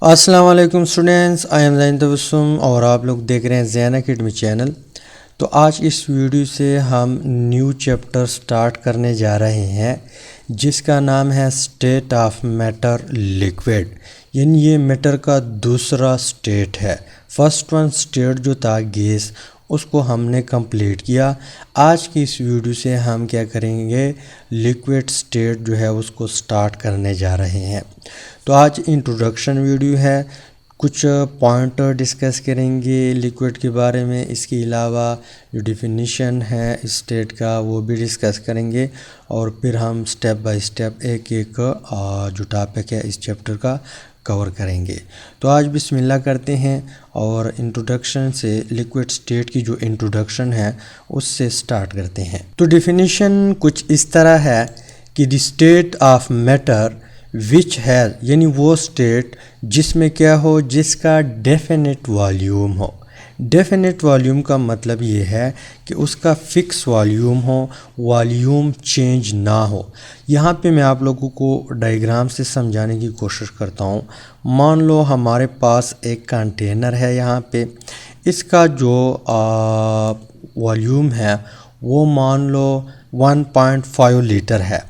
अस्सलाम वालेकुम students, I am ज़ैन तबस्सुम और आप लोग देख रहे हैं ज़ैन अकेडमी चैनल। तो आज इस वीडियो से हम न्यू चैप्टर स्टार्ट करने जा रहे हैं जिसका नाम है स्टेट ऑफ मैटर लिक्विड, यानी ये मैटर का दूसरा स्टेट है। फर्स्ट वन स्टेट जो था गैस, उसको हमने कंप्लीट किया। आज की इस वीडियो से हम क्या करेंगे, लिक्विड स्टेट जो है उसको स्टार्ट करने जा रहे हैं। तो आज इंट्रोडक्शन वीडियो है, कुछ पॉइंट डिस्कस करेंगे लिक्विड के बारे में। इसके अलावा जो डिफिनीशन है स्टेट का वो भी डिस्कस करेंगे और फिर हम स्टेप बाय स्टेप एक एक जो टॉपिक है इस चैप्टर का कवर करेंगे। तो आज बिस्मिल्लाह करते हैं और इंट्रोडक्शन से लिक्विड स्टेट की जो इंट्रोडक्शन है उससे स्टार्ट करते हैं। तो डिफिनीशन कुछ इस तरह है कि the state of matter which है, यानी वो स्टेट जिसमें क्या हो, जिसका डेफिनेट वॉल्यूम हो। डेफिनेट वॉल्यूम का मतलब ये है कि उसका फिक्स वॉल्यूम हो, वॉल्यूम चेंज ना हो। यहाँ पे मैं आप लोगों को डायग्राम से समझाने की कोशिश करता हूँ। मान लो हमारे पास एक कंटेनर है, यहाँ पे इसका जो वॉल्यूम है वो मान लो 1.5 लीटर है।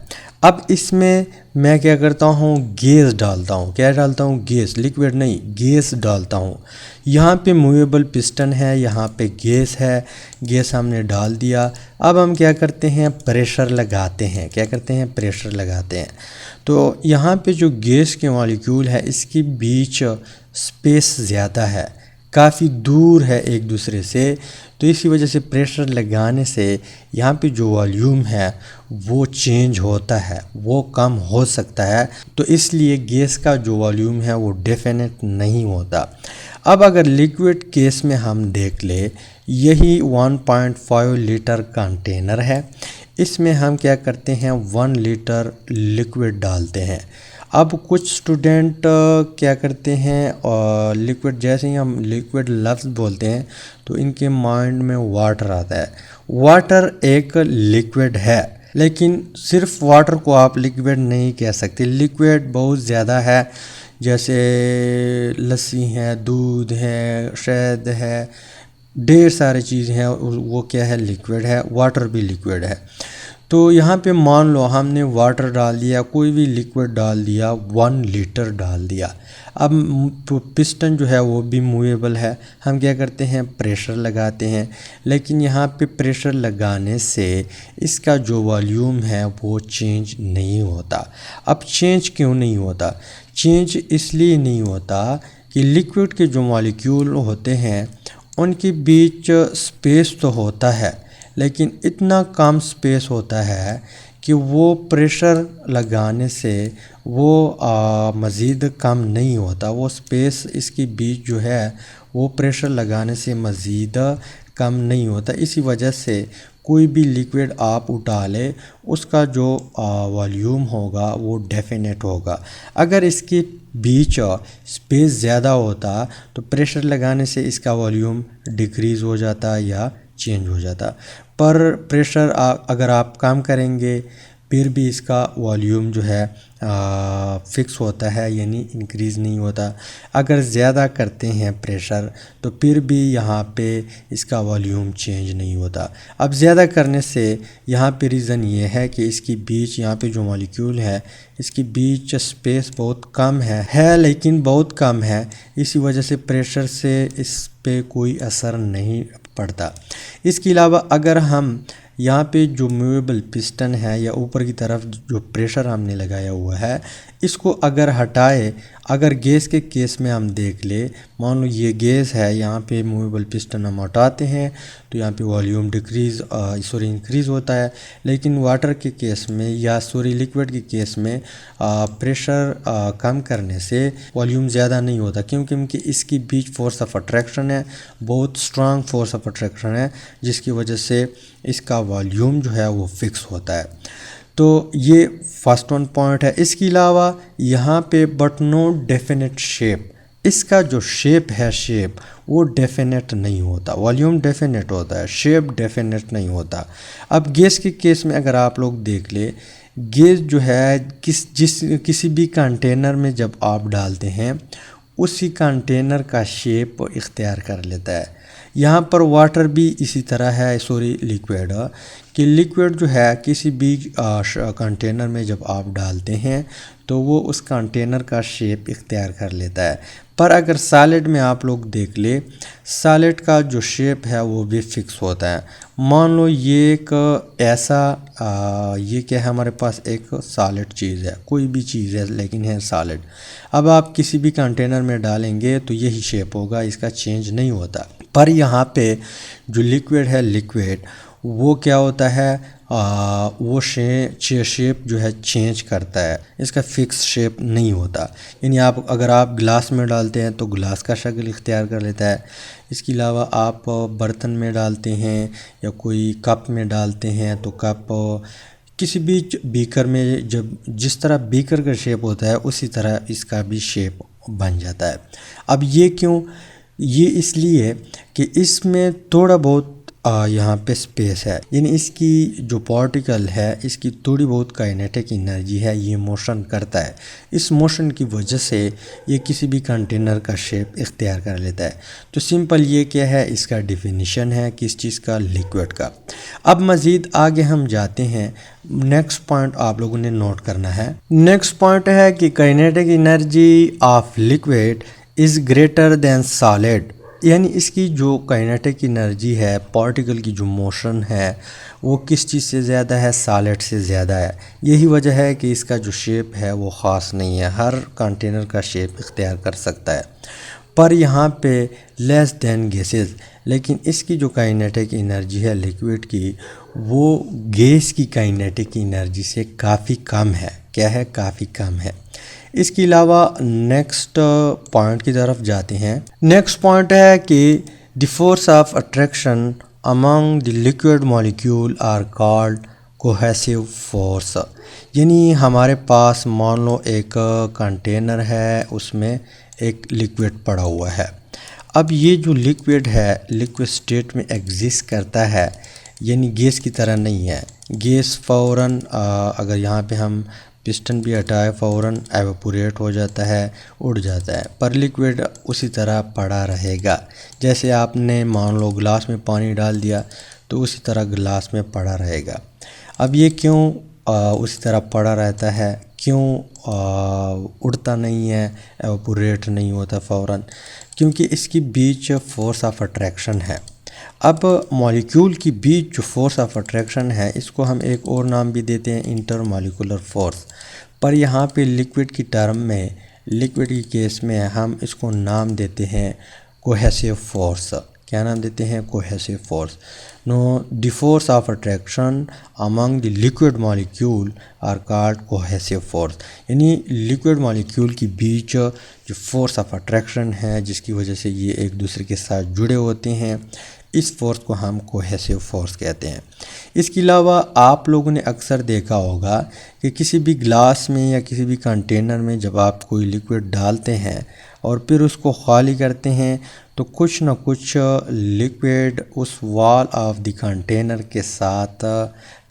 अब इसमें मैं क्या करता हूँ, गैस डालता हूँ। क्या डालता हूँ? गैस, लिक्विड नहीं, गैस डालता हूँ। यहाँ पे मूवेबल पिस्टन है, यहाँ पे गैस है, गैस हमने डाल दिया। अब हम क्या करते हैं, प्रेशर लगाते हैं। क्या करते हैं? प्रेशर लगाते हैं। तो यहाँ पे जो गैस के मॉलिक्यूल है इसके बीच स्पेस ज़्यादा है, काफ़ी दूर है एक दूसरे से, तो इसी वजह से प्रेशर लगाने से यहाँ पे जो वॉल्यूम है वो चेंज होता है, वो कम हो सकता है। तो इसलिए गैस का जो वॉल्यूम है वो डेफिनेट नहीं होता। अब अगर लिक्विड केस में हम देख ले, यही 1.5 लीटर कंटेनर है, इसमें हम क्या करते हैं, 1 लीटर लिक्विड डालते हैं। अब कुछ स्टूडेंट क्या करते हैं, लिक्विड, जैसे ही हम लिक्विड लफ्ज़ बोलते हैं तो इनके माइंड में वाटर आता है। वाटर एक लिक्विड है, लेकिन सिर्फ वाटर को आप लिक्विड नहीं कह सकते। लिक्विड बहुत ज़्यादा है, जैसे लस्सी है, दूध है, शहद है, ढेर सारी चीज़ें हैं, वो क्या है, लिक्विड है। वाटर भी लिक्विड है। तो यहाँ पे मान लो हमने वाटर डाल दिया, कोई भी लिक्विड डाल दिया, 1 लीटर डाल दिया। अब पिस्टन जो है वो भी मूवेबल है, हम क्या करते हैं, प्रेशर लगाते हैं। लेकिन यहाँ पे प्रेशर लगाने से इसका जो वॉल्यूम है वो चेंज नहीं होता। अब चेंज क्यों नहीं होता? चेंज इसलिए नहीं होता कि लिक्विड के जो मॉलिक्यूल होते हैं उनके बीच स्पेस तो होता है, लेकिन इतना कम स्पेस होता है कि वो प्रेशर लगाने से वो मज़ीद कम नहीं होता। वो स्पेस इसके बीच जो है वो प्रेशर लगाने से मज़ीद कम नहीं होता। इसी वजह से कोई भी लिक्विड आप उठा ले, उसका जो वॉल्यूम होगा वो डेफिनेट होगा। अगर इसके बीच स्पेस ज़्यादा होता तो प्रेशर लगाने से इसका वॉल्यूम डिक्रीज़ हो जाता या चेंज हो जाता। पर प्रेशर अगर आप कम करेंगे फिर भी इसका वॉल्यूम जो है फ़िक्स होता है, यानी इंक्रीज़ नहीं होता। अगर ज़्यादा करते हैं प्रेशर तो फिर भी यहाँ पे इसका वॉल्यूम चेंज नहीं होता। अब ज़्यादा करने से यहाँ पे रीज़न ये है कि इसके बीच, यहाँ पे जो मॉलिक्यूल है इसके बीच स्पेस बहुत कम है लेकिन बहुत कम है। इसी वजह से प्रेशर से इस पे कोई असर नहीं पड़ता। इसके अलावा अगर हम यहाँ पे जो मूवेबल पिस्टन है या ऊपर की तरफ जो प्रेशर हमने लगाया हुआ है इसको अगर हटाए, अगर गैस के केस में हम देख ले, मान लो ये गैस है, यहाँ पे मूवेबल पिस्टन हम हटाते हैं तो यहाँ पे वॉल्यूम इंक्रीज़ होता है। लेकिन वाटर के केस में या लिक्विड के केस में प्रेशर कम करने से वॉल्यूम ज़्यादा नहीं होता, क्योंकि इसकी बीच फोर्स ऑफ अट्रैक्शन है, बहुत स्ट्रांग फोर्स ऑफ अट्रैक्शन है, जिसकी वजह से इसका वॉल्यूम जो है वो फिक्स होता है। तो ये फर्स्ट वन पॉइंट है। इसके अलावा यहाँ पे बट नो डेफिनेट शेप, इसका जो शेप है, शेप वो डेफिनेट नहीं होता। वॉल्यूम डेफिनेट होता है, शेप डेफिनेट नहीं होता। अब गैस के केस में अगर आप लोग देख ले, गैस जो है किसी भी कंटेनर में जब आप डालते हैं उसी कंटेनर का शेप इख्तियार कर लेता है। यहाँ पर वाटर भी इसी तरह है, सॉरी लिक्विड, कि लिक्विड जो है किसी भी कंटेनर में जब आप डालते हैं तो वो उस कंटेनर का शेप इख्तियार कर लेता है। पर अगर सॉलिड में आप लोग देख ले, सॉलिड का जो शेप है वो भी फिक्स होता है। मान लो ये एक ये क्या है, हमारे पास एक सॉलिड चीज़ है, कोई भी चीज़ है लेकिन है सॉलिड। अब आप किसी भी कंटेनर में डालेंगे तो यही शेप होगा, इसका चेंज नहीं होता। पर यहाँ पे जो लिक्विड है, लिक्विड वो क्या होता है, वो शेप जो है चेंज करता है, इसका फिक्स शेप नहीं होता। यानी अगर आप गिलास में डालते हैं तो गिलास का शक्ल इख्तियार कर लेता है। इसके अलावा आप बर्तन में डालते हैं या कोई कप में डालते हैं तो कप, किसी भी बीकर में जब जिस तरह बीकर का शेप होता है उसी तरह इसका भी शेप बन जाता है। अब ये क्यों? ये इसलिए कि इसमें थोड़ा बहुत यहाँ पे स्पेस है, यानी इसकी जो पार्टिकल है इसकी थोड़ी बहुत काइनेटिक एनर्जी है, ये मोशन करता है। इस मोशन की वजह से ये किसी भी कंटेनर का शेप इख्तियार कर लेता है। तो सिंपल ये क्या है, इसका डिफिनीशन है किस चीज़ का, लिक्विड का। अब मज़ीद आगे हम जाते हैं, नेक्स्ट पॉइंट आप लोगों ने नोट करना है। नेक्स्ट पॉइंट है कि kinetic energy of liquid is greater than solid, यानी इसकी जो काइनेटिक एनर्जी है, पार्टिकल की जो मोशन है वो किस चीज़ से ज़्यादा है, सॉलिड से ज़्यादा है। यही वजह है कि इसका जो शेप है वो ख़ास नहीं है, हर कंटेनर का शेप इख्तियार कर सकता है। पर यहाँ पे लेस दैन गैसेस, लेकिन इसकी जो काइनेटिक एनर्जी है लिक्विड की, वो गैस की काइनेटिक एनर्जी से काफ़ी कम है। क्या है? काफ़ी कम है। इसके अलावा नेक्स्ट पॉइंट की तरफ जाते हैं। नेक्स्ट पॉइंट है कि the force of attraction among the liquid molecule are called cohesive force, यानी हमारे पास मान लो एक कंटेनर है, उसमें एक लिक्विड पड़ा हुआ है। अब ये जो लिक्विड है लिक्विड स्टेट में एग्जिस्ट करता है, यानी गैस की तरह नहीं है। गैस फ़ौरन अगर यहाँ पे हम पिस्टन भी हटाए फ़ौरन एवेपोरेट हो जाता है, उड़ जाता है, पर लिक्विड उसी तरह पड़ा रहेगा। जैसे आपने मान लो गिलास में पानी डाल दिया तो उसी तरह गिलास में पड़ा रहेगा। अब ये क्यों उसी तरह पड़ा रहता है, क्यों उड़ता नहीं है, एवेपोरेट नहीं होता फ़ौरन? क्योंकि इसकी बीच फोर्स ऑफ अट्रैक्शन है। अब मॉलिक्यूल की बीच जो फोर्स ऑफ अट्रैक्शन है इसको हम एक और नाम भी देते हैं, इंटरमॉलिक्यूलर फोर्स। पर यहाँ पे लिक्विड की टर्म में, लिक्विड की केस में हम इसको नाम देते हैं कोहेसिव फोर्स। क्या नाम देते हैं? Cohesive force. No the force of attraction among the liquid molecule are called cohesive force, यानी लिक्विड मॉलिक्यूल की बीच जो फोर्स ऑफ अट्रैक्शन है जिसकी वजह से ये एक दूसरे के साथ जुड़े होते हैं, इस फोर्स को हम कोहेसिव फोर्स कहते हैं। इसके अलावा आप लोगों ने अक्सर देखा होगा कि किसी भी ग्लास में या किसी भी कंटेनर में जब आप कोई लिक्विड डालते हैं और फिर उसको खाली करते हैं तो कुछ ना कुछ लिक्विड उस वॉल ऑफ द कंटेनर के साथ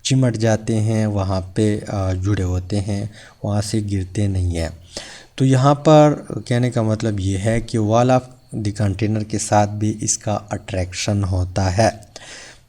चिमट जाते हैं, वहाँ पे जुड़े होते हैं, वहाँ से गिरते नहीं हैं। तो यहाँ पर कहने का मतलब ये है कि वॉल ऑफ द कंटेनर के साथ भी इसका अट्रैक्शन होता है।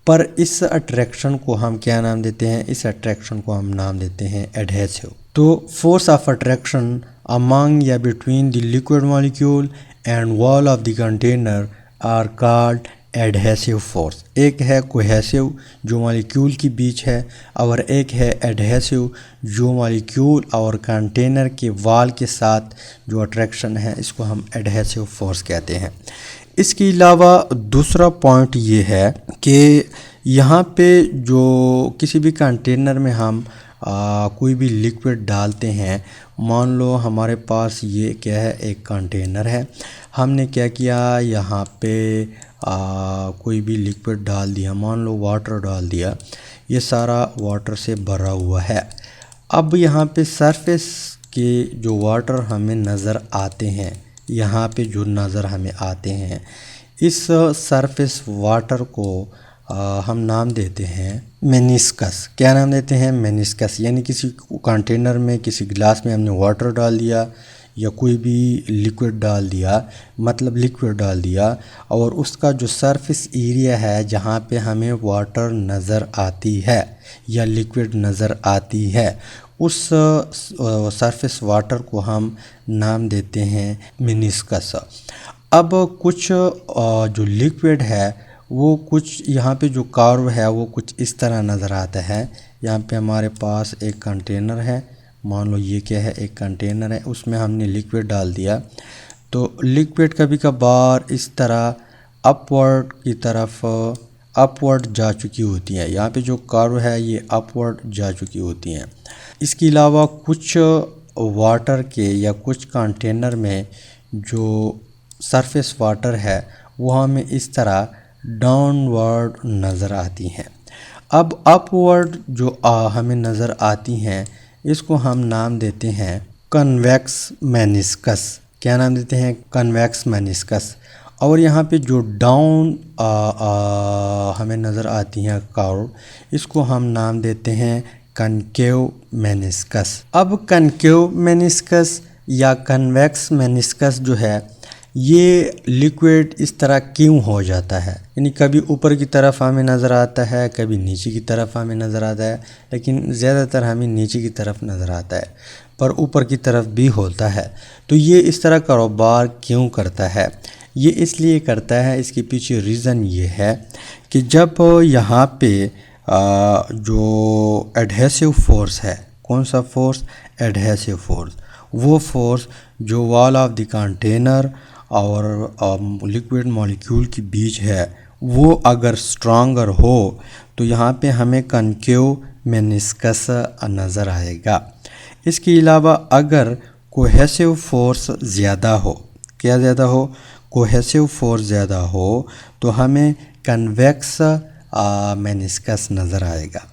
पर इस अट्रैक्शन को हम क्या नाम देते हैं? इस अट्रैक्शन को हम नाम देते हैं एडहेसिव। तो फोर्स ऑफ अट्रैक्शन अमंग या between the liquid molecule and wall of the container are called adhesive force. एक है कोहेसिव जो मॉलिक्यूल के बीच है, और एक है एडहेसिव जो मॉलिक्यूल और कंटेनर के वॉल के साथ जो अट्रैक्शन है, इसको हम एडहेसिव फोर्स कहते हैं। इसके अलावा दूसरा पॉइंट ये है कि यहाँ पे जो किसी भी कंटेनर में हम कोई भी लिक्विड डालते हैं, मान लो हमारे पास ये क्या है, एक कंटेनर है, हमने क्या किया, यहाँ पे कोई भी लिक्विड डाल दिया, मान लो वाटर डाल दिया, ये सारा वाटर से भरा हुआ है। अब यहाँ पे सरफेस के जो वाटर हमें नज़र आते हैं, यहाँ पे जो नज़र हमें आते हैं, इस सरफेस वाटर को हम नाम देते हैं मेनिस्कस। क्या नाम देते हैं? मेनिस्कस। यानी किसी कंटेनर में, किसी गिलास में हमने वाटर डाल दिया, या कोई भी लिक्विड डाल दिया, मतलब लिक्विड डाल दिया, और उसका जो सरफेस एरिया है जहाँ पे हमें वाटर नज़र आती है या लिक्विड नज़र आती है, उस सरफेस वाटर को हम नाम देते हैं मेनिस्कस। अब कुछ जो लिक्विड है वो कुछ यहाँ पे जो कर्व है वो कुछ इस तरह नज़र आता है। यहाँ पे हमारे पास एक कंटेनर है, मान लो ये क्या है, एक कंटेनर है, उसमें हमने लिक्विड डाल दिया। तो लिक्विड कभी कभार इस तरह अपवर्ड की तरफ अपवर्ड जा चुकी होती है। यहाँ पे जो कर्व है ये अपवर्ड जा चुकी होती हैं। इसके अलावा कुछ वाटर के या कुछ कंटेनर में जो सरफेस वाटर है वो हमें इस तरह डाउनवर्ड नज़र आती हैं। अब अपवर्ड जो हमें नज़र आती हैं इसको हम नाम देते हैं कन्वेक्स मेनिस्कस। क्या नाम देते हैं? Convex meniscus. और यहाँ पे जो डाउन हमें नज़र आती हैं कर्व, इसको हम नाम देते हैं कनकेव मेनिस्कस। अब कनकेव मेनिस्कस या कन्वेक्स मेनिस्कस जो है ये लिक्विड इस तरह क्यों हो जाता है, यानी कभी ऊपर की तरफ हमें नज़र आता है, कभी नीचे की तरफ हमें नज़र आता है, लेकिन ज़्यादातर हमें नीचे की तरफ नज़र आता है, पर ऊपर की तरफ भी होता है। तो ये इस तरह कारोबार क्यों करता है? ये इसलिए करता है, इसके पीछे रीज़न ये है कि जब यहाँ पे जो एडहेसिव फोर्स है, कौन सा फोर्स? Adhesive force. वो फोर्स जो वॉल ऑफ द कंटेनर और लिक्विड मॉलिक्यूल के बीच है वो अगर स्ट्रॉन्गर हो तो यहाँ पे हमें कनकेव मेनिस्कस नज़र आएगा। इसके अलावा अगर कोहेसिव फोर्स ज़्यादा हो, क्या ज़्यादा हो? कोहेसिव फोर्स ज़्यादा हो तो हमें कन्वेक्स मेनिस्कस नज़र आएगा।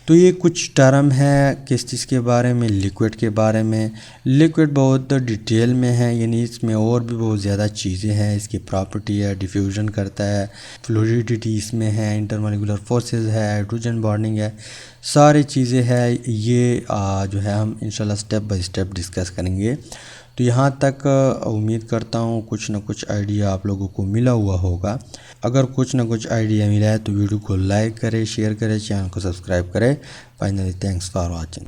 तो ये कुछ टर्म है किस चीज़ के बारे में? लिक्विड के बारे में। लिक्विड बहुत डिटेल में है, यानी इसमें और भी बहुत ज़्यादा चीज़ें हैं। इसकी प्रॉपर्टी है, डिफ्यूजन करता है, फ्लूइडिटी इसमें है, इंटरमॉलिक्यूलर फोर्सेस है, हाइड्रोजन बॉन्डिंग है, सारी चीज़ें हैं। ये जो है हम इंशाल्लाह स्टेप बाय स्टेप डिस्कस करेंगे। तो यहाँ तक उम्मीद करता हूँ कुछ ना कुछ आइडिया आप लोगों को मिला हुआ होगा। अगर कुछ ना कुछ आइडिया मिला है तो वीडियो को लाइक करें, शेयर करें, चैनल को सब्सक्राइब करें। Finally thanks for watching.